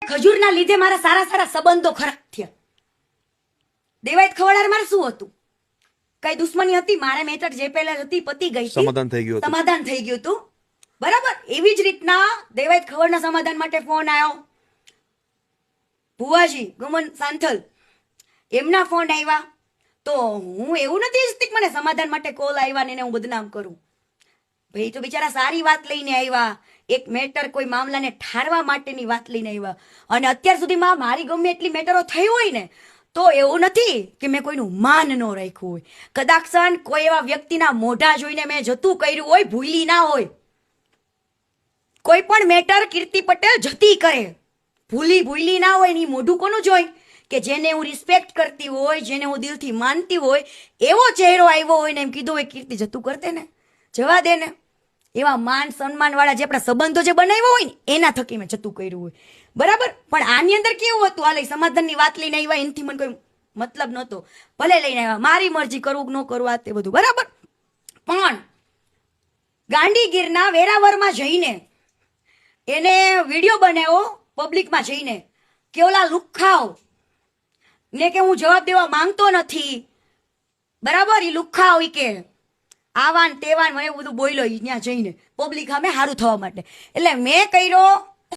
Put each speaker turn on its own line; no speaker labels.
ખજૂરના લીધે મારા સારા સારા સંબંધો ખરાબ થયા. દેવાયત ખવડાર મારે શું હતું? કઈ દુશ્મની હતી? મારે મેટર જે પહેલા હતી પતી ગઈ,
સમાધાન થઈ ગયું,
સમાધાન થઈ ગયું હતું. બરાબર. એવી જ રીતના દેવાયત ખવડના સમાધાન માટે ફોન આવ્યો. ભુવાજી ગુમન સાંથલ એમના ફોન આવ્યા. તો હું એવું નથી ઈચ્છતી કે મને સમાધાન માટે કોલ આવ્યા ને એને હું બદનામ કરું. ભાઈ તો બિચારા સારી વાત લઈને આવ્યા, એક મેટર કોઈ મામલાને ઠારવા માટેની વાત લઈને આવ્યા. અને અત્યાર સુધીમાં મારી ગમે એટલી મેટરો થઈ હોય ને તો એવું નથી કે મેં કોઈનું માન ન રાખ્યું હોય. કદાચ કોઈ એવા વ્યક્તિના મોઢા જોઈને મેં જતું કર્યું હોય, ભૂલી ના હોય. કોઈ પણ મેટર કીર્તિ પટેલ જતી કરે, ભૂલી ના હોય. ની મોઢું કોનું જોઈ કે જેને હું રિસ્પેક્ટ કરતી હોય, જેને હું દિલથી માનતી હોય, એવો ચહેરો આવ્યો હોય ને એમ કીધું હોય કીર્તિ જતું કરતે ને, જવા દે ને. એવા માન સન્માન વાળા જે આપણા સંબંધો જે બનાવ્યા હોય ને એના થકી મેં જતું કર્યું હોય. બરાબર. પણ આની અંદર કેવું હતું? હાલે સમાધાનની વાત લઈને આવ્યા, એનાથી મને કોઈ મતલબ નહોતો. ભલે લઈને આવ્યા, મારી મરજી કરવું કે ન કરવું આ તે બધું બરાબર. પણ ગાંધીગીરના વેરાવળમાં જઈને એને વિડીયો બનાવ્યો પબ્લિકમાં જઈને કે ઓલા લુખાવ ને કે હું જવાબ દેવા માંગતો નથી. બરાબર. એ લુખાવ કે આવાન તેવાન મને બધું બોલ્યો ત્યાં જઈને પબ્લિક સામે સારું થવા માટે. એટલે મેં કર્યો